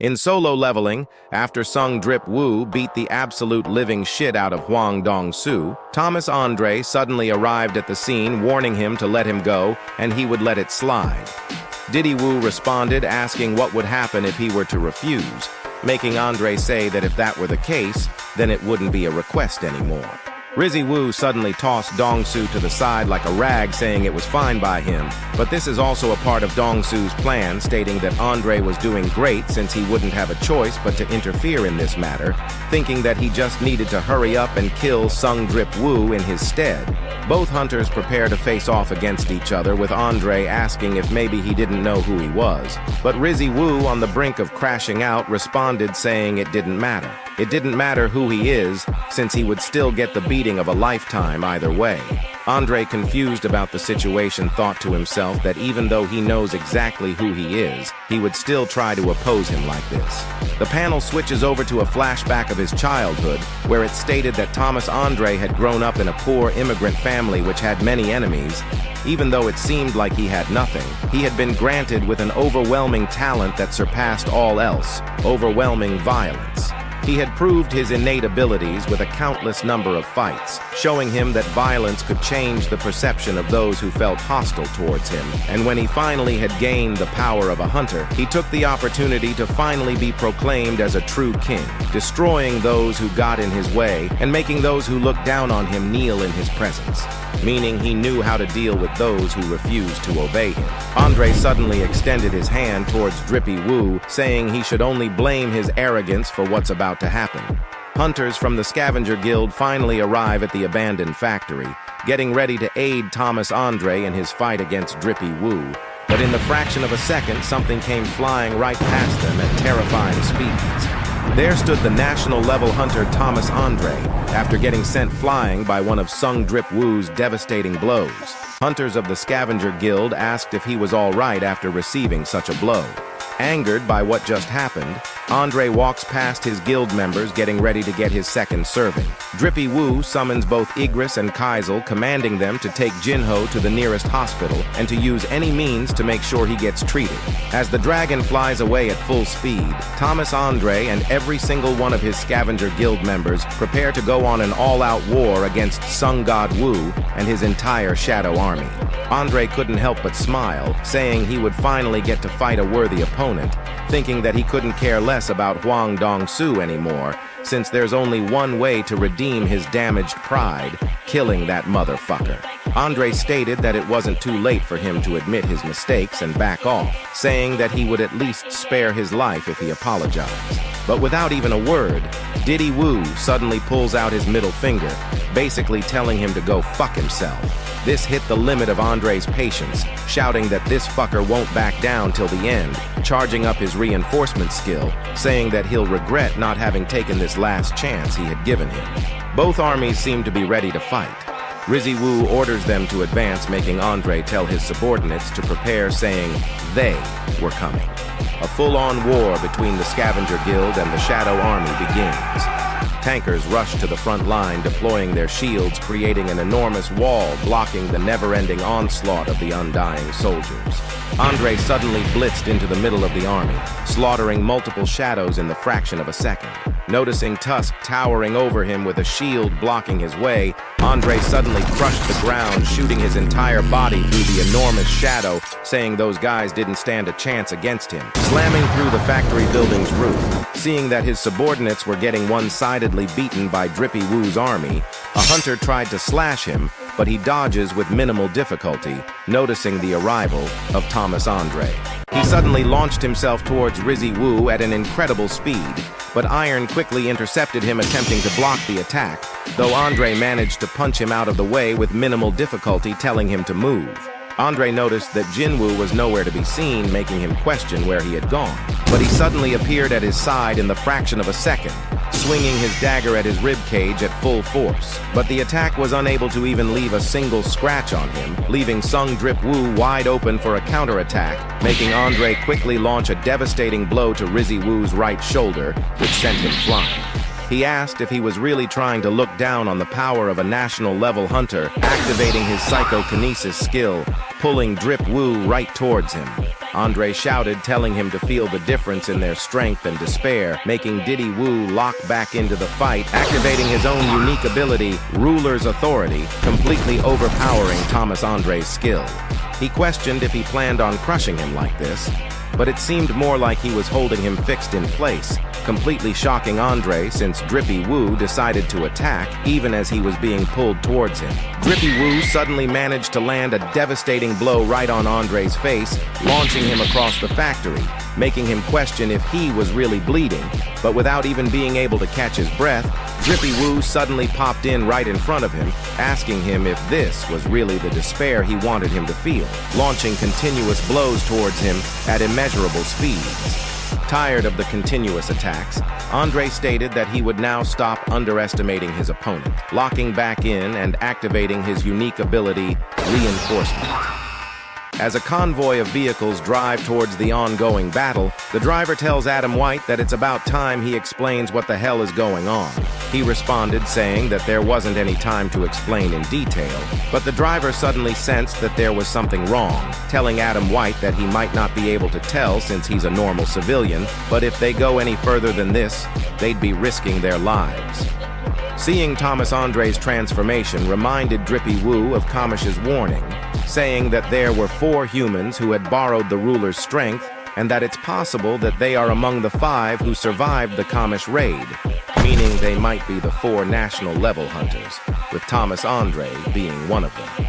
In solo leveling, after Sung Jinwoo beat the absolute living shit out of Hwang Dong-soo, Thomas Andre suddenly arrived at the scene warning him to let him go and he would let it slide. Woo responded asking what would happen if he were to refuse, making Andre say that if that were the case, then it wouldn't be a request anymore. Woo suddenly tossed Dong-soo to the side like a rag, saying it was fine by him, but this is also a part of Dong-soo's plan, stating that Andre was doing great since he wouldn't have a choice but to interfere in this matter, thinking that he just needed to hurry up and kill Sung Jinwoo in his stead. Both hunters prepare to face off against each other, with Andre asking if maybe he didn't know who he was. But Woo, on the brink of crashing out, responded saying it didn't matter. It didn't matter who he is, since he would still get the beating of a lifetime either way. Andre, confused about the situation, thought to himself that even though he knows exactly who he is, he would still try to oppose him like this. The panel switches over to a flashback of his childhood, where it stated that Thomas Andre had grown up in a poor immigrant family which had many enemies. Even though it seemed like he had nothing, he had been granted with an overwhelming talent that surpassed all else: overwhelming violence. He had proved his innate abilities with a countless number of fights, showing him that violence could change the perception of those who felt hostile towards him. And when he finally had gained the power of a hunter, he took the opportunity to finally be proclaimed as a true king, destroying those who got in his way and making those who looked down on him kneel in his presence, meaning he knew how to deal with those who refused to obey him. Andre suddenly extended his hand towards Woo, saying he should only blame his arrogance for what's about to happen. Hunters from the Scavenger Guild finally arrive at the abandoned factory, getting ready to aid Thomas Andre in his fight against Woo. But in the fraction of a second, something came flying right past them at terrifying speeds. There stood the national-level hunter Thomas Andre, after getting sent flying by one of Sung Jinwoo's devastating blows. Hunters of the Scavenger Guild asked if he was all right after receiving such a blow. Angered by what just happened, Andre walks past his guild members getting ready to get his second serving. Woo summons both Igris and Kaisel, commanding them to take Jinho to the nearest hospital and to use any means to make sure he gets treated. As the dragon flies away at full speed, Thomas Andre and every single one of his Scavenger Guild members prepare to go on an all-out war against Sung Jinwoo and his entire Shadow Army. Andre couldn't help but smile, saying he would finally get to fight a worthy opponent, thinking that he couldn't care less about Hwang Dong-soo anymore, since there's only one way to redeem his damaged pride: killing that motherfucker. Andre stated that it wasn't too late for him to admit his mistakes and back off, saying that he would at least spare his life if he apologized. But without even a word, Woo suddenly pulls out his middle finger, basically telling him to go fuck himself. This hit the limit of Andre's patience, shouting that this fucker won't back down till the end, charging up his reinforcement skill, saying that he'll regret not having taken this last chance he had given him. Both armies seem to be ready to fight. Woo orders them to advance, making Andre tell his subordinates to prepare, saying they were coming. A full-on war between the Scavenger Guild and the Shadow Army begins. Tankers rush to the front line, deploying their shields, creating an enormous wall blocking the never-ending onslaught of the undying soldiers. Andre suddenly blitzed into the middle of the army, slaughtering multiple shadows in the fraction of a second. Noticing Tusk towering over him with a shield blocking his way, Andre suddenly crushed the ground, shooting his entire body through the enormous shadow, saying those guys didn't stand a chance against him. Slamming through the factory building's roof, seeing that his subordinates were getting one-sidedly beaten by Woo's army, a hunter tried to slash him, but he dodges with minimal difficulty, noticing the arrival of Thomas Andre. He suddenly launched himself towards Woo at an incredible speed, but Iron quickly intercepted him, attempting to block the attack, though Andre managed to punch him out of the way with minimal difficulty, telling him to move. Andre noticed that Jinwoo was nowhere to be seen, making him question where he had gone. But he suddenly appeared at his side in the fraction of a second, swinging his dagger at his ribcage at full force. But the attack was unable to even leave a single scratch on him, leaving Sung Jinwoo wide open for a counterattack, making Andre quickly launch a devastating blow to Woo's right shoulder, which sent him flying. He asked if he was really trying to look down on the power of a national-level hunter, activating his psychokinesis skill, pulling Woo right towards him. Andre shouted, telling him to feel the difference in their strength and despair, making Diddy Woo lock back into the fight, activating his own unique ability, Ruler's Authority, completely overpowering Thomas Andre's skill. He questioned if he planned on crushing him like this, but it seemed more like he was holding him fixed in place, completely shocking Andre since Drippy Woo decided to attack even as he was being pulled towards him. Drippy Woo suddenly managed to land a devastating blow right on Andre's face, launching him across the factory, making him question if he was really bleeding, but without even being able to catch his breath, Drippy Woo suddenly popped in right in front of him, asking him if this was really the despair he wanted him to feel, launching continuous blows towards him at immeasurable speeds. Tired of the continuous attacks, Andre stated that he would now stop underestimating his opponent, locking back in and activating his unique ability, Reinforcement. As a convoy of vehicles drive towards the ongoing battle, the driver tells Adam White that it's about time he explains what the hell is going on. He responded saying that there wasn't any time to explain in detail, but the driver suddenly sensed that there was something wrong, telling Adam White that he might not be able to tell since he's a normal civilian, but if they go any further than this, they'd be risking their lives. Seeing Thomas Andre's transformation reminded Drippy Woo of Kamish's warning, saying that there were 4 humans who had borrowed the ruler's strength and that it's possible that they are among the 5 who survived the Kamish raid, meaning they might be the 4 national-level hunters, with Thomas Andre being one of them.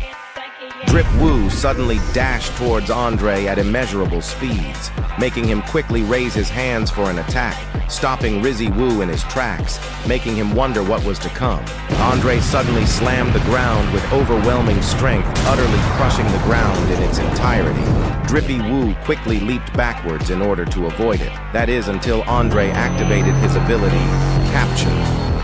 Drip Woo suddenly dashed towards Andre at immeasurable speeds, making him quickly raise his hands for an attack, stopping Rizzy Woo in his tracks, making him wonder what was to come. Andre suddenly slammed the ground with overwhelming strength, utterly crushing the ground in its entirety. Drippy Woo quickly leaped backwards in order to avoid it. That is, until Andre activated his ability, Capture.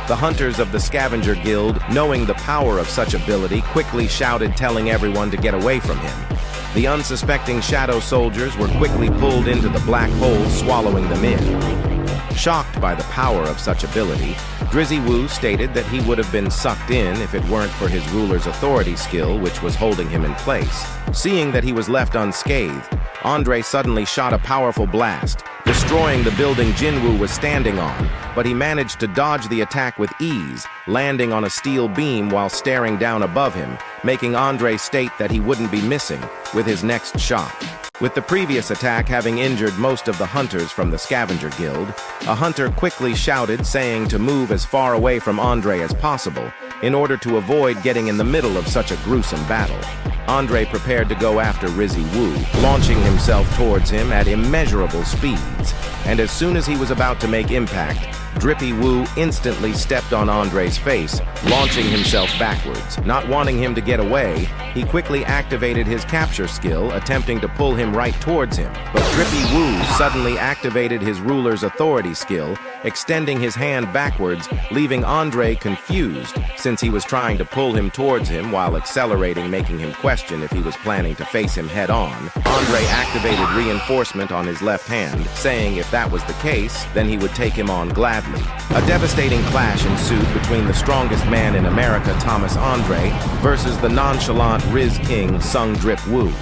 The hunters of the Scavenger Guild, knowing the power of such ability, quickly shouted, telling everyone to get away from him. The unsuspecting shadow soldiers were quickly pulled into the black hole, swallowing them in. Shocked by the power of such ability, Drizzy Woo stated that he would have been sucked in if it weren't for his ruler's authority skill, which was holding him in place. Seeing that he was left unscathed, Andre suddenly shot a powerful blast, destroying the building Jinwoo was standing on, but he managed to dodge the attack with ease, landing on a steel beam while staring down above him, making Andre state that he wouldn't be missing with his next shot. With the previous attack having injured most of the hunters from the Scavenger Guild, a hunter quickly shouted, saying to move as far away from Andre as possible, in order to avoid getting in the middle of such a gruesome battle. Andre prepared to go after Rizzy Woo, launching himself towards him at immeasurable speeds, and as soon as he was about to make impact, Drippy Woo instantly stepped on Andre's face, launching himself backwards. Not wanting him to get away, he quickly activated his capture skill, attempting to pull him right towards him. But Drippy Woo suddenly activated his ruler's authority skill, extending his hand backwards, leaving Andre confused, since he was trying to pull him towards him while accelerating, making him question if he was planning to face him head-on. Andre activated reinforcement on his left hand, saying if that was the case, then he would take him on gladly. A devastating clash ensued between the strongest man in America, Thomas Andre, versus the nonchalant Riz King, Sung Drip Woo.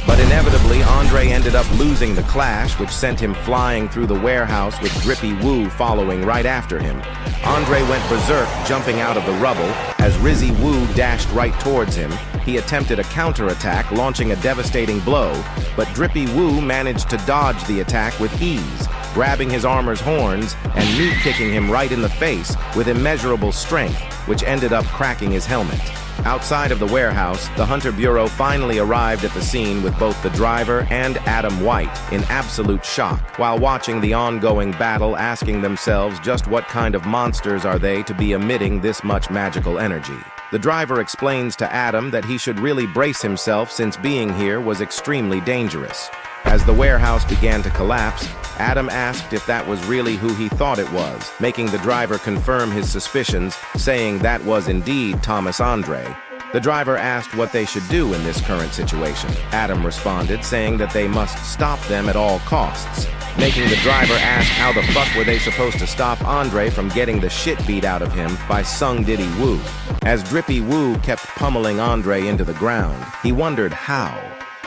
But inevitably, Andre ended up losing the clash, which sent him flying through the warehouse with Drippy Woo following right after him. Andre went berserk, jumping out of the rubble. As Rizzy Woo dashed right towards him, he attempted a counterattack, launching a devastating blow, but Drippy Woo managed to dodge the attack with ease, grabbing his armor's horns and knee-kicking him right in the face with immeasurable strength, which ended up cracking his helmet. Outside of the warehouse, the Hunter Bureau finally arrived at the scene with both the driver and Adam White in absolute shock, while watching the ongoing battle, asking themselves just what kind of monsters are they to be emitting this much magical energy. The driver explains to Adam that he should really brace himself since being here was extremely dangerous. As the warehouse began to collapse, Adam asked if that was really who he thought it was, making the driver confirm his suspicions, saying that was indeed Thomas Andre. The driver asked what they should do in this current situation. Adam responded, saying that they must stop them at all costs, making the driver ask how the fuck were they supposed to stop Andre from getting the shit beat out of him by Sung Diddy Woo. As Drippy Woo kept pummeling Andre into the ground, he wondered how.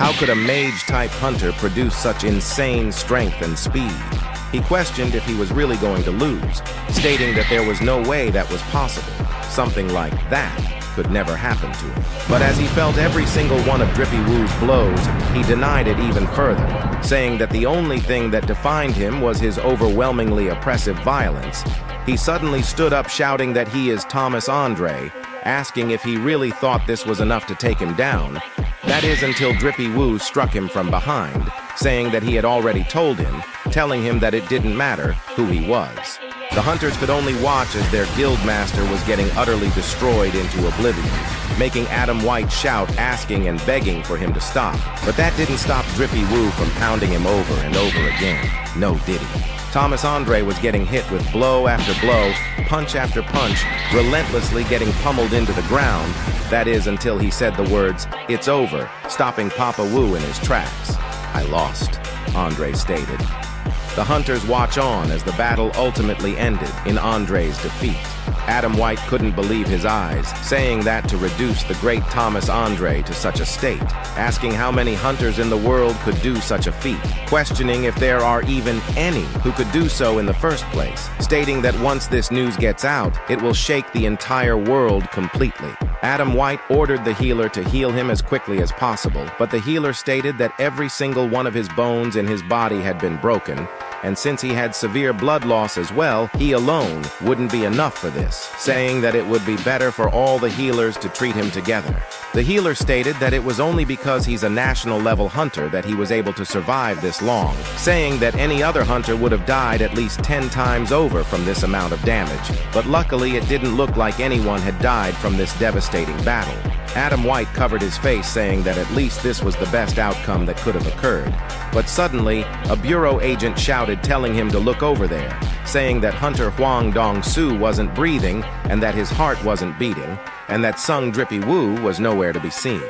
How could a mage-type hunter produce such insane strength and speed? He questioned if he was really going to lose, stating that there was no way that was possible. Something like that could never happen to him. But as he felt every single one of Drippy Woo's blows, he denied it even further, saying that the only thing that defined him was his overwhelmingly oppressive violence. He suddenly stood up shouting that he is Thomas Andre, asking if he really thought this was enough to take him down. That is until Drippy Woo struck him from behind, saying that he had already told him, telling him that it didn't matter who he was. The hunters could only watch as their guildmaster was getting utterly destroyed into oblivion, making Adam White shout, asking and begging for him to stop. But that didn't stop Drippy Woo from pounding him over and over again. No diddy. Thomas Andre was getting hit with blow after blow, punch after punch, relentlessly getting pummeled into the ground. That is until he said the words, "It's over," stopping Papa Woo in his tracks. "I lost," Andre stated. The hunters watch on as the battle ultimately ended in Andre's defeat. Adam White couldn't believe his eyes, saying that to reduce the great Thomas Andre to such a state, asking how many hunters in the world could do such a feat, questioning if there are even any who could do so in the first place, stating that once this news gets out, it will shake the entire world completely. Adam White ordered the healer to heal him as quickly as possible, but the healer stated that every single one of his bones in his body had been broken, and since he had severe blood loss as well, he alone wouldn't be enough for this, saying that it would be better for all the healers to treat him together. The healer stated that it was only because he's a national-level hunter that he was able to survive this long, saying that any other hunter would have died at least 10 times over from this amount of damage, but luckily it didn't look like anyone had died from this devastating battle. Adam White covered his face, saying that at least this was the best outcome that could have occurred. But suddenly, a bureau agent shouted, telling him to look over there, saying that Hunter Hwang Dong-soo wasn't breathing and that his heart wasn't beating, and that Sung Drippy Woo was nowhere to be seen.